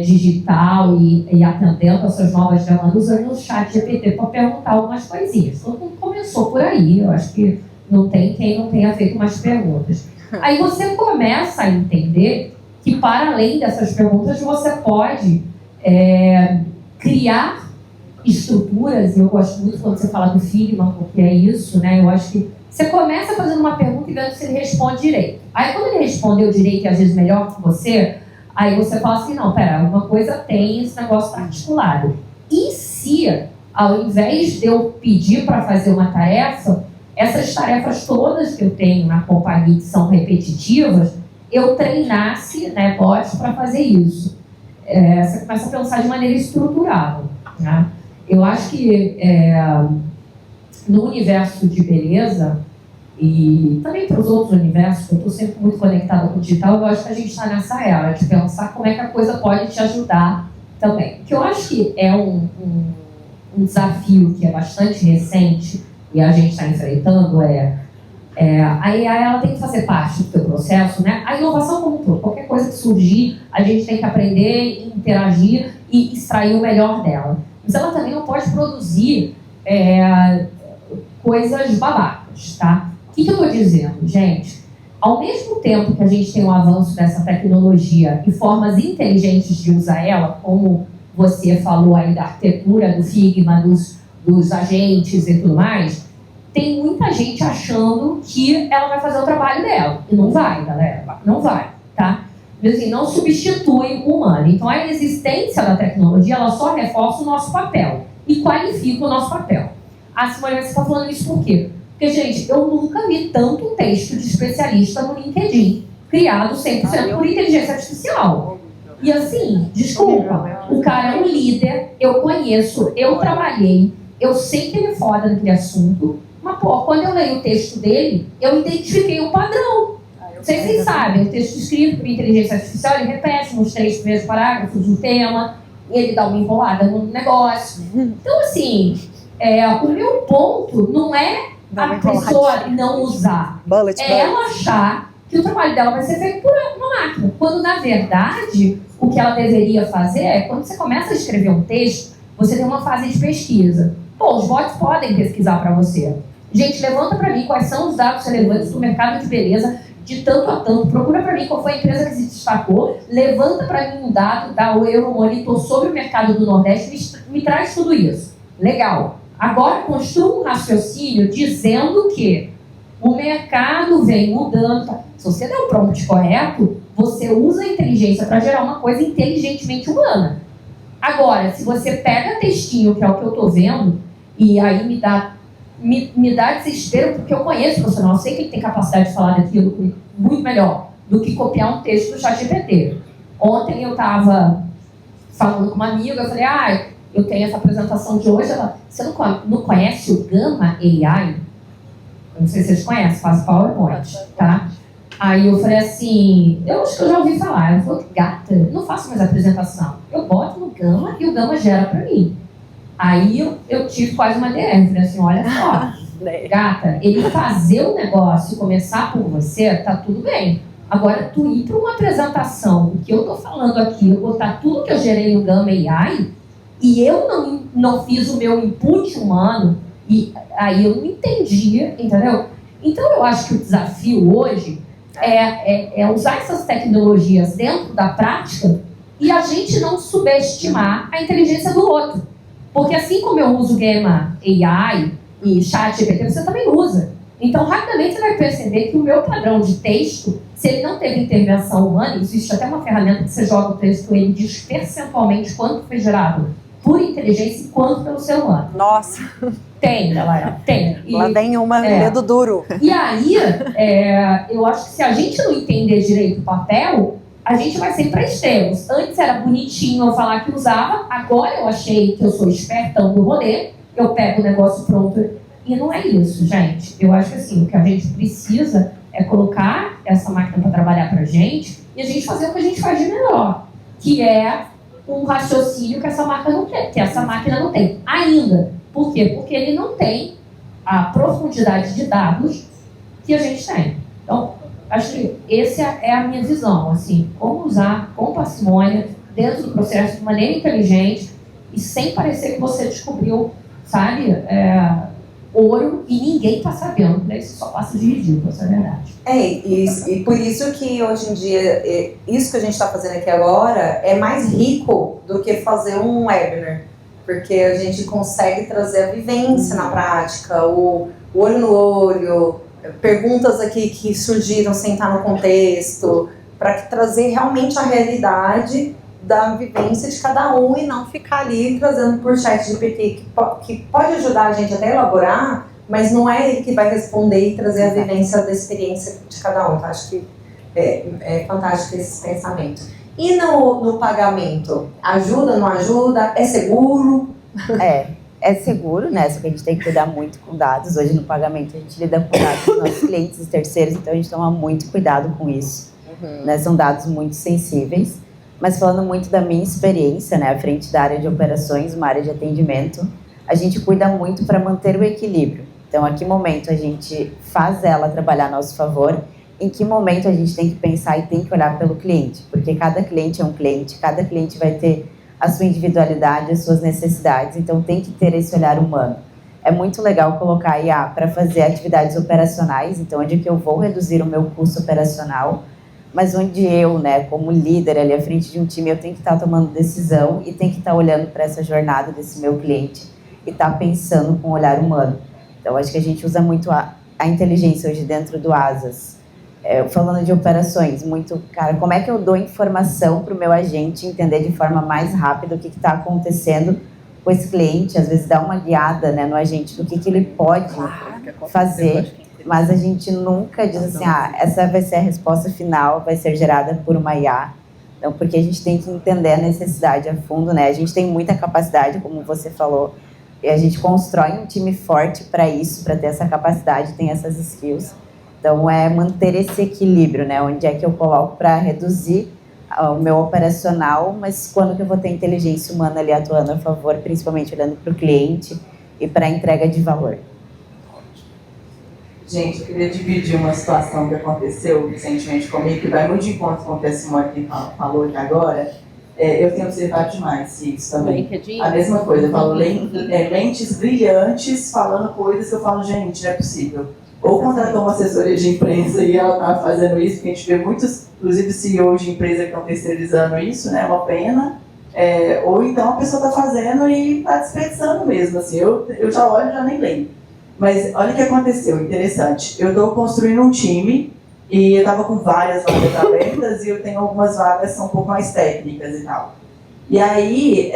digital e atendendo às suas novas demandas usando o chat GPT para perguntar algumas coisinhas. Todo mundo começou por aí, eu acho que não tem quem não tenha feito mais perguntas. Aí você começa a entender que, para além dessas perguntas, você pode criar estruturas, e eu gosto muito quando você fala do Figma, porque é isso, né? Eu acho que você começa fazendo uma pergunta e vendo se ele responde direito. Aí, quando ele respondeu direito e às vezes melhor que você, aí você fala assim, não, pera, alguma coisa tem, esse negócio tá articulado. E se, ao invés de eu pedir para fazer uma tarefa, essas tarefas todas que eu tenho na companhia que são repetitivas, eu treinasse, né, bots para fazer isso. Você começa a pensar de maneira estruturada, né? Eu acho que no universo de beleza e também para os outros universos, eu estou sempre muito conectada com o digital, eu acho que a gente está nessa era de pensar como é que a coisa pode te ajudar também. O que eu acho que é um desafio que é bastante recente e a gente está enfrentando a AI, ela tem que fazer parte do teu processo, né? A inovação como um todo, qualquer coisa que surgir, a gente tem que aprender, interagir e extrair o melhor dela. Mas ela também não pode produzir coisas babacas, tá? O que eu estou dizendo, gente? Ao mesmo tempo que a gente tem um avanço dessa tecnologia e formas inteligentes de usar ela, como você falou aí da arquitetura, do Figma, dos agentes e tudo mais, tem muita gente achando que ela vai fazer o trabalho dela. E não vai, galera. Não vai, tá? Mas, assim, não substitui o humano. Então, a existência da tecnologia, ela só reforça o nosso papel e qualifica o nosso papel. Simone, você está falando isso por quê? Porque, gente, eu nunca vi tanto texto de especialista no LinkedIn criado 100% por inteligência artificial. E assim, desculpa, o cara é um líder, eu conheço, eu trabalhei, eu sei que ele é foda naquele assunto, mas, pô, quando eu leio o texto dele, eu identifiquei um padrão. Não sei se vocês sabem, o texto escrito por inteligência artificial, ele repete nos 3 primeiros parágrafos o tema, ele dá uma enrolada no negócio. Então, assim, o meu ponto não é a pessoa não usar, é ela achar que o trabalho dela vai ser feito por uma máquina. Quando, na verdade, o que ela deveria fazer é, quando você começa a escrever um texto, você tem uma fase de pesquisa. Pô, os bots podem pesquisar para você. Gente, levanta para mim quais são os dados relevantes do mercado de beleza de tanto a tanto. Procura para mim qual foi a empresa que se destacou. Levanta para mim um dado da Euromonitor sobre o mercado do Nordeste. Me traz tudo isso. Legal. Agora, construa um raciocínio dizendo que O mercado vem mudando. Tá? Se você der o prompt correto, você usa a inteligência para gerar uma coisa inteligentemente humana. Agora, se você pega textinho, que é o que eu estou vendo, e aí me dá desespero, porque eu conheço o profissional, eu sei que ele tem capacidade de falar daquilo muito melhor do que copiar um texto do ChatGPT. Ontem eu estava falando com uma amiga, eu falei, eu tenho essa apresentação de hoje, ela, você não conhece o Gama AI? Eu não sei se vocês conhecem, faz PowerPoint, tá? Aí eu falei assim, eu acho que eu já ouvi falar. Ela falou, gata, não faço mais apresentação. Eu boto no Gama e o Gama gera pra mim. Aí eu tive quase uma DR, falei assim, olha só, gata, ele fazer o negócio começar por você, tá tudo bem. Agora, tu ir para uma apresentação, o que eu tô falando aqui, eu botar tudo que eu gerei no Gama AI, e eu não fiz o meu input humano, e aí eu não entendia, entendeu? Então, eu acho que o desafio hoje é usar essas tecnologias dentro da prática e a gente não subestimar a inteligência do outro. Porque assim como eu uso Gama AI e ChatGPT, você também usa. Então, rapidamente você vai perceber que o meu padrão de texto, se ele não teve intervenção humana, existe até uma ferramenta que você joga o texto, ele diz percentualmente quanto foi gerado por inteligência e quanto pelo ser humano. Nossa! Tem, galera, tem. Lá vem uma dedo duro. E aí, eu acho que se a gente não entender direito o papel, a gente vai ser para extremos. Antes era bonitinho eu falar que usava, agora eu achei que eu sou espertão do rolê, eu pego o negócio pronto. E não é isso, gente. Eu acho que assim, o que a gente precisa é colocar essa máquina para trabalhar para a gente e a gente fazer o que a gente faz de melhor, que é um raciocínio que essa máquina não tem ainda. Por quê? Porque ele não tem a profundidade de dados que a gente tem. Então, acho que essa é a minha visão, assim, como usar com parcimônia, dentro do processo, de maneira inteligente e sem parecer que você descobriu, sabe, ouro e ninguém está sabendo, né? Isso só passa de ridículo, essa é a verdade. E por isso que hoje em dia, isso que a gente está fazendo aqui agora é mais rico do que fazer um webinar. Porque a gente consegue trazer a vivência na prática, o olho no olho, perguntas aqui que surgiram sem estar no contexto, para trazer realmente a realidade da vivência de cada um e não ficar ali trazendo por ChatGPT, que pode ajudar a gente até a elaborar, mas não é ele que vai responder e trazer a vivência da experiência de cada um. Então, acho que é fantástico esse pensamento. E no pagamento? Ajuda, não ajuda? É seguro? É seguro, né? Só que a gente tem que cuidar muito com dados. Hoje no pagamento a gente lida com dados dos nossos clientes e terceiros, então a gente toma muito cuidado com isso. Né? São dados muito sensíveis. Mas falando muito da minha experiência, né, à frente da área de operações, uma área de atendimento, a gente cuida muito para manter o equilíbrio. Então, a que momento a gente faz ela trabalhar a nosso favor, em que momento a gente tem que pensar e tem que olhar pelo cliente, porque cada cliente é um cliente, cada cliente vai ter a sua individualidade, as suas necessidades, então tem que ter esse olhar humano. É muito legal colocar a IA para fazer atividades operacionais, então onde que eu vou reduzir o meu custo operacional, mas onde eu, né, como líder ali à frente de um time, eu tenho que estar tomando decisão e tenho que estar olhando para essa jornada desse meu cliente e estar pensando com um olhar humano. Então, acho que a gente usa muito a inteligência hoje dentro do Asas. Falando de operações, muito, cara, como é que eu dou informação para o meu agente entender de forma mais rápida o que está acontecendo com esse cliente, às vezes dar uma guiada, né, no agente do que ele pode fazer, mas a gente nunca diz assim, essa vai ser a resposta final, vai ser gerada por uma IA. Então, porque a gente tem que entender a necessidade a fundo, né? A gente tem muita capacidade, como você falou, e a gente constrói um time forte para isso, para ter essa capacidade, tem essas skills. Então, é manter esse equilíbrio, né? Onde é que eu coloco para reduzir o meu operacional, mas quando que eu vou ter inteligência humana ali atuando a favor, principalmente olhando para o cliente e para a entrega de valor. Gente, eu queria dividir uma situação que aconteceu recentemente comigo, que vai muito de encontro com o que a Simone falou aqui agora. Eu tenho observado demais isso também. A mesma coisa, eu falo lentes brilhantes falando coisas que eu falo, gente, não é possível. Ou contratou uma assessoria de imprensa e ela estava fazendo isso, porque a gente vê muitos, inclusive CEOs de empresa que estão terceirizando isso, né? É uma pena. Ou então a pessoa está fazendo e está desperdiçando mesmo, assim. Eu já olho e já nem lembro. Mas olha o que aconteceu, interessante. Eu estou construindo um time e eu estava com várias vagas abertas e eu tenho algumas vagas que são um pouco mais técnicas e tal. E aí,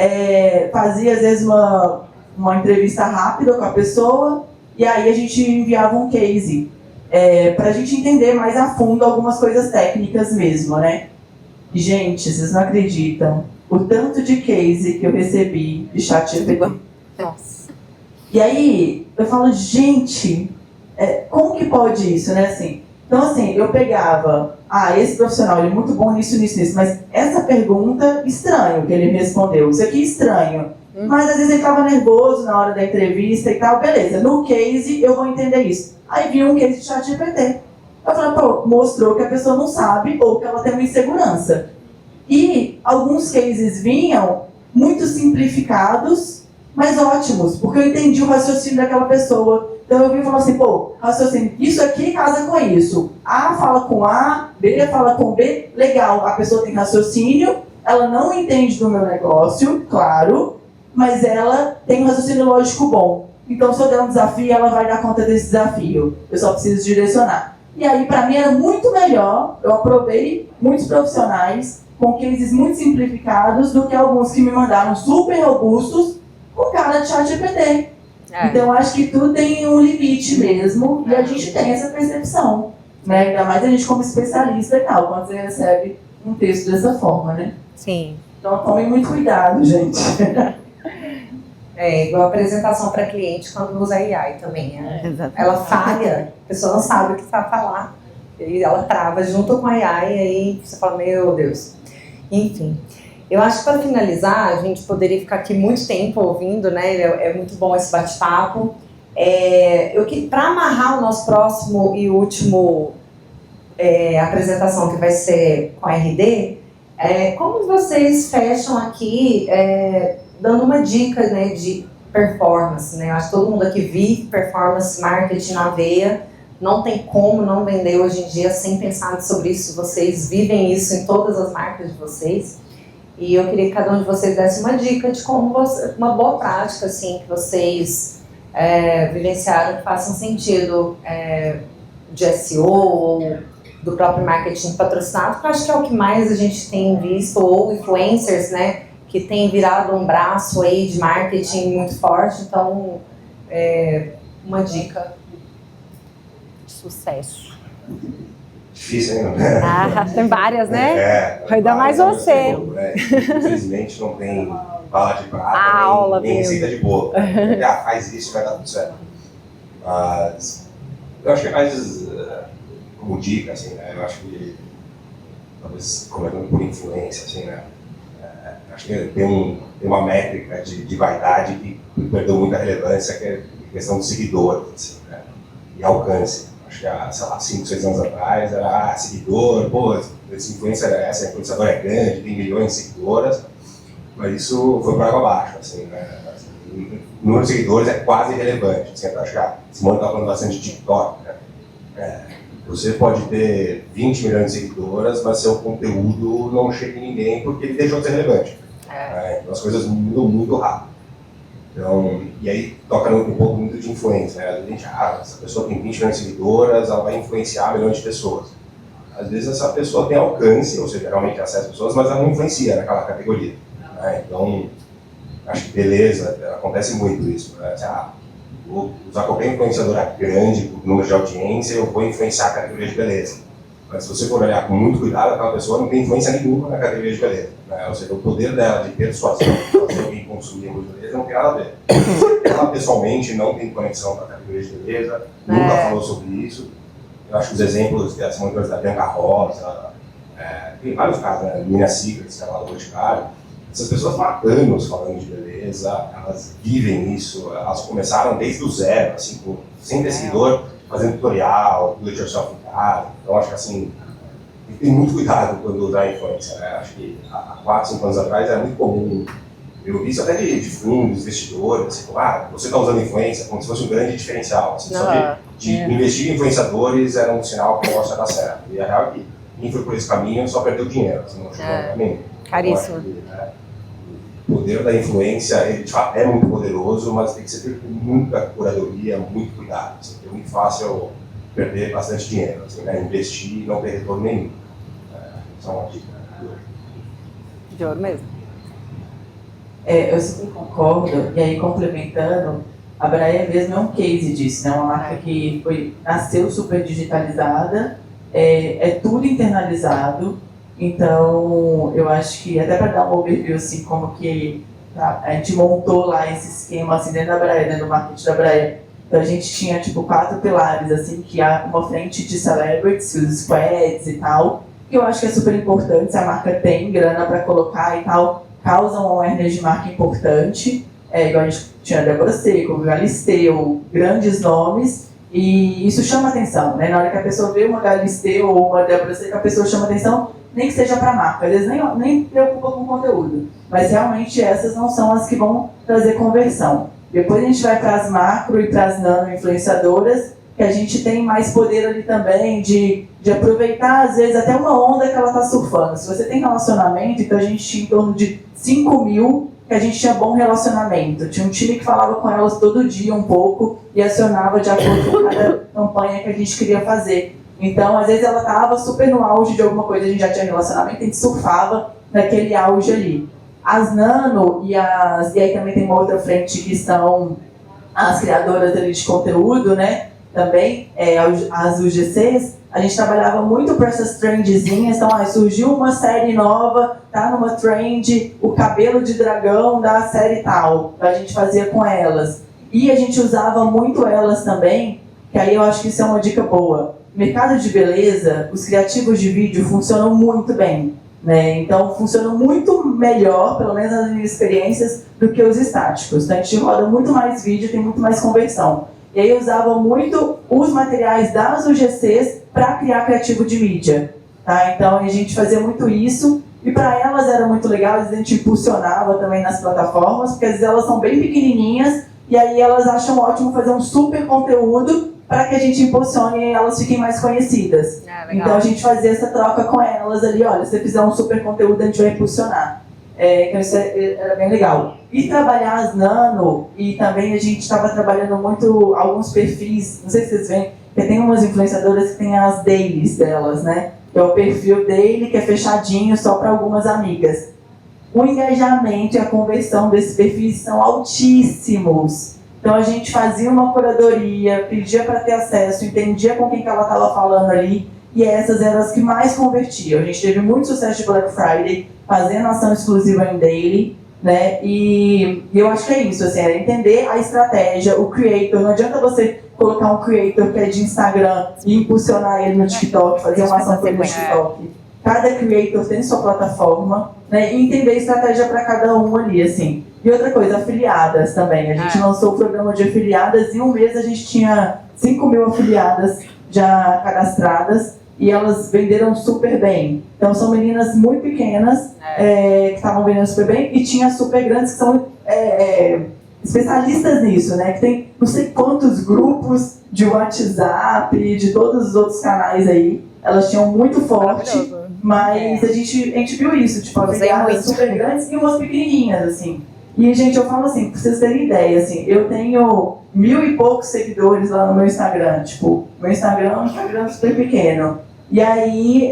fazia às vezes uma entrevista rápida com a pessoa e aí a gente enviava um case para a gente entender mais a fundo algumas coisas técnicas mesmo, né? E, gente, vocês não acreditam o tanto de case que eu recebi de ChatGPT. Nossa. E aí, eu falo, gente, como que pode isso, né? Assim, então, assim, eu pegava, esse profissional, ele é muito bom nisso, mas essa pergunta, estranho que ele me respondeu, isso aqui é estranho. Mas às vezes ele estava nervoso na hora da entrevista e tal, beleza, no case eu vou entender isso. Aí vi um case de ChatGPT. Eu falei, pô, mostrou que a pessoa não sabe ou que ela tem uma insegurança. E alguns cases vinham muito simplificados, mas ótimos, porque eu entendi o raciocínio daquela pessoa. Então eu vim e falei assim, pô, raciocínio, isso aqui casa com isso. A fala com A, B fala com B, legal, a pessoa tem raciocínio, ela não entende do meu negócio, claro, mas ela tem um raciocínio lógico bom. Então se eu der um desafio, ela vai dar conta desse desafio. Eu só preciso direcionar. E aí, para mim, era muito melhor, eu aprovei muitos profissionais com cases muito simplificados do que alguns que me mandaram super robustos com cara de ChatGPT. Então, eu acho que tudo tem um limite mesmo e a gente tem essa percepção, né? Ainda mais a gente como especialista e tal, quando você recebe um texto dessa forma, né? Sim. Então, tomem muito cuidado, gente. Igual a apresentação para cliente quando usa AI também. Ela falha, a pessoa não sabe o que vai falar. E ela trava junto com a AI e aí você fala, meu Deus. Enfim, eu acho que para finalizar, a gente poderia ficar aqui muito tempo ouvindo, né? É muito bom esse bate-papo. Para amarrar o nosso próximo e último apresentação, que vai ser com a RD, como vocês fecham aqui dando uma dica, né, de performance, né? Eu acho que todo mundo aqui vive performance marketing na veia. Não tem como não vender hoje em dia sem pensar sobre isso. Vocês vivem isso em todas as marcas de vocês. E eu queria que cada um de vocês desse uma dica de como uma boa prática assim, que vocês vivenciaram que façam sentido de SEO ou do próprio marketing patrocinado, que eu acho que é o que mais a gente tem visto, ou influencers, né, que tem virado um braço aí de marketing muito forte. Então, uma dica. Sucesso. Difícil, hein? Tem várias, né? Vai dar mais várias, você. Infelizmente não tem bala de prata, aula nem mesmo. receita de bolo. Faz isso, vai dar tudo certo. Mas eu acho que é mais como dica, assim, né? Eu acho que, talvez comentando por influência, assim, né? Acho que tem uma métrica de vaidade que perdeu muita relevância, que é a questão do seguidor, assim, né? E alcance. Acho que há, sei lá, 5, 6 anos atrás era seguidor, pô, esse influencer essa influenciadora é grande, tem milhões de seguidoras, mas isso foi para água abaixo, assim, né? Assim, o número de seguidores é quase irrelevante, assim, acho que a Simone está falando bastante de TikTok, né? Você pode ter 20 milhões de seguidoras, mas seu conteúdo não chega em ninguém porque ele deixou de ser relevante. Então as coisas mudam muito rápido. Então, e aí toca um pouco muito de influência, né? Às vezes a gente, essa pessoa tem 20 milhões de seguidoras, ela vai influenciar milhões de pessoas. Às vezes essa pessoa tem alcance, ou seja, realmente acessa pessoas, mas ela não influencia naquela categoria, né? Então, acho que beleza, acontece muito isso, né? Vou usar qualquer influenciadora grande, por número de audiência, eu vou influenciar a categoria de beleza. Mas se você for olhar com muito cuidado, aquela pessoa não tem influência nenhuma na categoria de beleza, né? Ou seja, o poder dela de persuasão, de fazer alguém consumir a beleza, não tem nada a ver. Ela pessoalmente não tem conexão com a categoria de beleza, nunca falou sobre isso. Eu acho que os exemplos que a Simone trouxe da Bianca Rosa, tem vários casos, né? Mina Secrets, que é lá do Boticário. Essas pessoas estão há anos falando de beleza, elas vivem isso, elas começaram desde o zero, assim, sem ter seguidor, fazendo tutorial, do it yourself em casa. Então acho que assim, tem que ter muito cuidado quando usar influência, né? Acho que há 4, 5 anos atrás era muito comum, eu vi isso até de fundos, investidores, assim, você está usando influência como se fosse um grande diferencial, assim, só de investir em influenciadores era um sinal que o negócio ia dar certo. E a real é que quem foi por esse caminho só perdeu dinheiro, assim, não chegou a nenhum. Caríssimo. o poder da influência, ele de fato é muito poderoso, mas tem que ser feito com muita curadoria, muito cuidado. Assim. É muito fácil perder bastante dinheiro, assim, né? Investir e não ter retorno nenhum. Só uma dica. De ouro mesmo. Eu super concordo, e aí complementando, a Braia mesmo é um case disso, né? Uma marca que nasceu super digitalizada, é tudo internalizado, então eu acho que até para dar um overview assim, como que a gente montou lá esse esquema assim, dentro da Braia, dentro do marketing da Braia. Então a gente tinha tipo 4 pilares, assim, que há uma frente de celebrities, os squads e tal, que eu acho que é super importante, se a marca tem grana para colocar e tal, causa uma awareness de marca importante, igual a gente tinha a Débora Seco, o Galisteu, grandes nomes, e isso chama atenção, né? Na hora que a pessoa vê uma Galisteu ou uma Débora Seco, a pessoa chama atenção, nem que seja para a marca, às vezes nem preocupa com o conteúdo, mas realmente essas não são as que vão trazer conversão. Depois a gente vai para as macro e para as nano influenciadoras, que a gente tem mais poder ali também de aproveitar, às vezes, até uma onda que ela está surfando. Se você tem relacionamento, então a gente tinha em torno de 5 mil que a gente tinha bom relacionamento. Tinha um time que falava com elas todo dia um pouco e acionava de acordo com cada campanha que a gente queria fazer. Então, às vezes ela estava super no auge de alguma coisa, a gente já tinha relacionamento, a gente surfava naquele auge ali. As nano e aí também tem uma outra frente que são as criadoras ali de conteúdo, né? Também, as UGCs, a gente trabalhava muito para essas trendzinhas, então surgiu uma série nova, tá numa trend, o cabelo de dragão da série tal, a gente fazia com elas. E a gente usava muito elas também, que aí eu acho que isso é uma dica boa. Mercado de beleza, os criativos de vídeo funcionam muito bem, né? Então funcionam muito melhor, pelo menos nas minhas experiências, do que os estáticos. Então a gente roda muito mais vídeo, tem muito mais conversão. E aí eu usava muito os materiais das UGCs para criar criativo de mídia. Tá? Então a gente fazia muito isso, e para elas era muito legal, às vezes a gente impulsionava também nas plataformas, porque às vezes elas são bem pequenininhas, e aí elas acham ótimo fazer um super conteúdo para que a gente impulsione e elas fiquem mais conhecidas. Então a gente fazia essa troca com elas ali, olha, se você fizer um super conteúdo a gente vai impulsionar. Então isso era bem legal. E trabalhar as nano, e também a gente estava trabalhando muito alguns perfis, não sei se vocês veem, porque tem umas influenciadoras que tem as dailies delas, né? Que é o perfil daily, que é fechadinho só para algumas amigas. O engajamento e a conversão desses perfis são altíssimos. Então a gente fazia uma curadoria, pedia para ter acesso, entendia com quem que ela estava falando ali, e essas eram as que mais convertiam. A gente teve muito sucesso de Black Friday, fazendo ação exclusiva em daily, né? E eu acho que é isso, assim, é entender a estratégia, o creator. Não adianta você colocar um creator que é de Instagram e impulsionar ele no TikTok, fazer uma ação no TikTok. Cada creator tem sua plataforma, né? E entender a estratégia para cada um ali, assim. E outra coisa, afiliadas também. A gente lançou o programa de afiliadas e em um mês a gente tinha 5 mil afiliadas já cadastradas e elas venderam super bem. Então são meninas muito pequenas que estavam vendendo super bem e tinha super grandes que são especialistas nisso, né? Que tem não sei quantos grupos de WhatsApp e de todos os outros canais aí. Elas tinham muito forte, mas a gente viu isso, tipo, afiliadas super grandes e umas pequenininhas, assim. E, gente, eu falo assim, pra vocês terem ideia, assim, eu tenho 1000 e poucos seguidores lá no meu Instagram, tipo, meu Instagram é um Instagram super pequeno. E aí,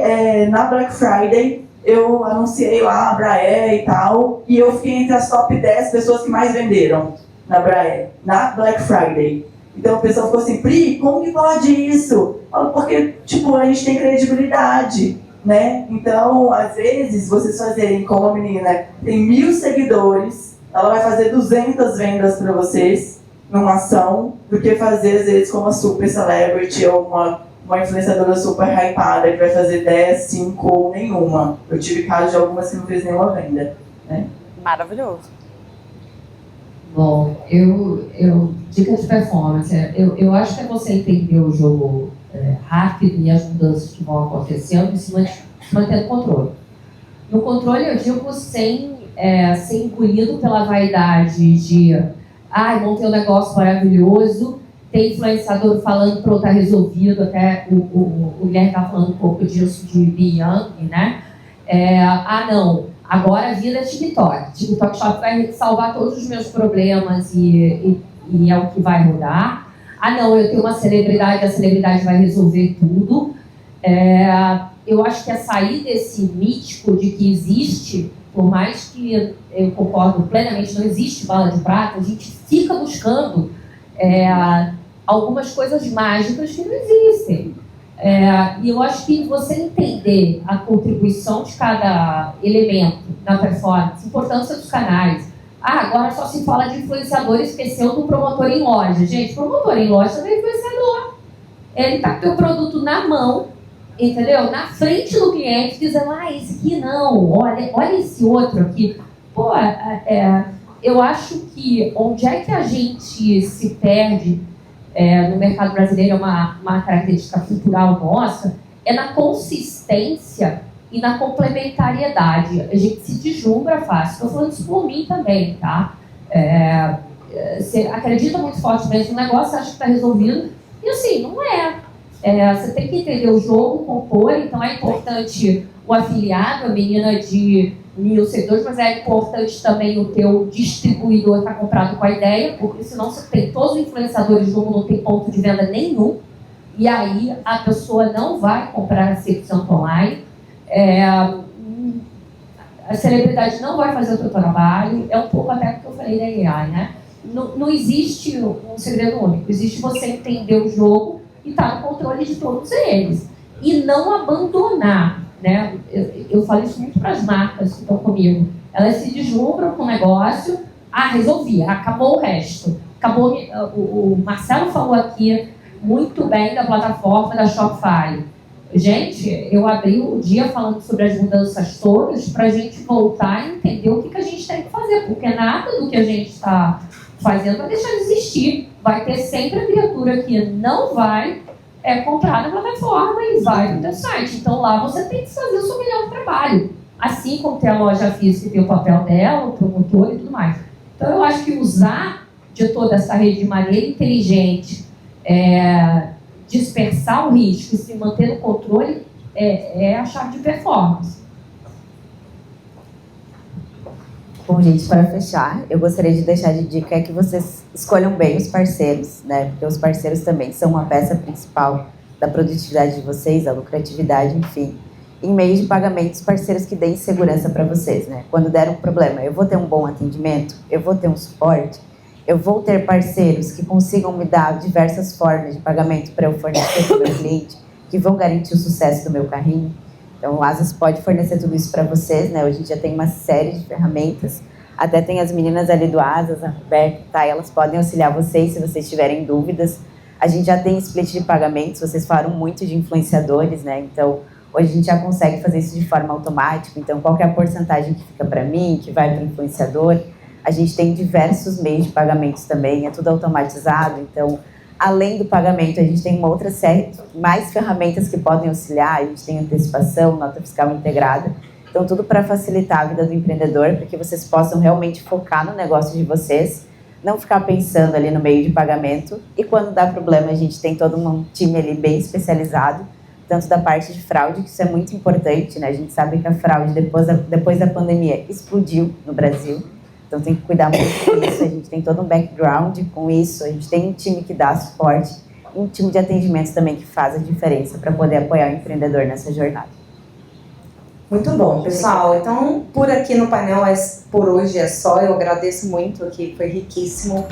na Black Friday, eu anunciei lá a Braé e tal, e eu fiquei entre as top 10 pessoas que mais venderam na Braé, na Black Friday. Então o pessoal ficou assim, Pri, como que pode isso? Eu falo, porque, tipo, a gente tem credibilidade, né? Então, às vezes, vocês fazerem como a menina tem 1000 seguidores, ela vai fazer 200 vendas para vocês numa ação, do que fazer, às vezes, com uma super celebrity ou uma influenciadora super hypada que vai fazer 10, 5 ou nenhuma. Eu tive casos de algumas que não fez nenhuma venda, né? Maravilhoso. Bom, dica de performance, eu acho que é você entender o jogo rápido e as mudanças que vão acontecendo e se manter no controle. No controle, eu digo sem ser engolido pela vaidade de montei um negócio maravilhoso, tem influenciador falando pronto, tá resolvido, até o Guilherme tá falando um pouco disso de Be Young, né? Não, Agora a vida é TikTok. TikTok Shop vai salvar todos os meus problemas e é o que vai rodar. Ah, não, eu tenho uma celebridade, a celebridade vai resolver tudo. Eu acho que é sair desse mítico de que existe, por mais que eu concordo plenamente, não existe bala de prata, a gente fica buscando algumas coisas mágicas que não existem. E eu acho que você entender a contribuição de cada elemento na performance, importância dos canais. Agora só se fala de influenciador, esqueceu do promotor em loja. Gente, promotor em loja também é influenciador. Ele está com o teu produto na mão, entendeu? Na frente do cliente, dizendo, esse aqui não, olha esse outro aqui. Pô, eu acho que onde é que a gente se perde no mercado brasileiro, é uma característica cultural nossa, é na consistência e na complementariedade. A gente se deslumbra fácil. Estou falando isso por mim também, tá? Você acredita muito fortemente no negócio, acha que está resolvido, e assim, não é. Você tem que entender o jogo, compor, então é importante o afiliado, a menina de 1.000 seguidores, mas é importante também o teu distribuidor estar comprado com a ideia, porque senão você tem todos os influenciadores do mundo, não tem ponto de venda nenhum, e aí a pessoa não vai comprar a 100% online, a celebridade não vai fazer o teu trabalho, é um pouco até o que eu falei da AI, né? Não existe um segredo único, existe você entender o jogo e estar no controle de todos eles. E não abandonar, né? Eu falo isso muito para as marcas que estão comigo. Elas se deslumbram com o negócio, resolvi, acabou o resto. Acabou, o Marcelo falou aqui muito bem da plataforma da Shopify. Gente, eu abri o dia falando sobre as mudanças todas para a gente voltar e entender o que a gente tem que fazer, porque nada do que a gente está fazendo vai deixar de existir. Vai ter sempre a criatura que não vai comprar na plataforma e vai no teu site. Então lá você tem que fazer o seu melhor trabalho. Assim como tem a loja física que tem o papel dela, o promotor e tudo mais. Então eu acho que usar de toda essa rede de maneira inteligente, dispersar o risco e se manter no controle é a chave de performance. Bom, gente, para fechar, eu gostaria de deixar de dica que vocês escolham bem os parceiros, né? Porque os parceiros também são uma peça principal da produtividade de vocês, da lucratividade, enfim. Em meio de pagamentos, parceiros que deem segurança para vocês, né? Quando der um problema, eu vou ter um bom atendimento, eu vou ter um suporte, eu vou ter parceiros que consigam me dar diversas formas de pagamento para eu fornecer para o meu cliente, que vão garantir o sucesso do meu carrinho. Então, o Asas pode fornecer tudo isso para vocês, né? Hoje a gente já tem uma série de ferramentas. Até tem as meninas ali do Asas, a Roberta, tá? Elas podem auxiliar vocês se vocês tiverem dúvidas. A gente já tem split de pagamentos, vocês falaram muito de influenciadores, né? Então, hoje a gente já consegue fazer isso de forma automática. Então, qual que é a porcentagem que fica para mim, que vai para o influenciador? A gente tem diversos meios de pagamentos também, é tudo automatizado. Então, além do pagamento, a gente tem uma outra série, mais ferramentas que podem auxiliar. A gente tem antecipação, nota fiscal integrada. Então, tudo para facilitar a vida do empreendedor, para que vocês possam realmente focar no negócio de vocês, não ficar pensando ali no meio de pagamento. E quando dá problema, a gente tem todo um time ali bem especializado, tanto da parte de fraude, que isso é muito importante, né? A gente sabe que a fraude, depois da pandemia, explodiu no Brasil. Então tem que cuidar muito com isso, a gente tem todo um background com isso, a gente tem um time que dá suporte e um time de atendimento também que faz a diferença para poder apoiar o empreendedor nessa jornada. Muito bom, pessoal. Então, por aqui no painel, por hoje é só. Eu agradeço muito aqui, foi riquíssimo.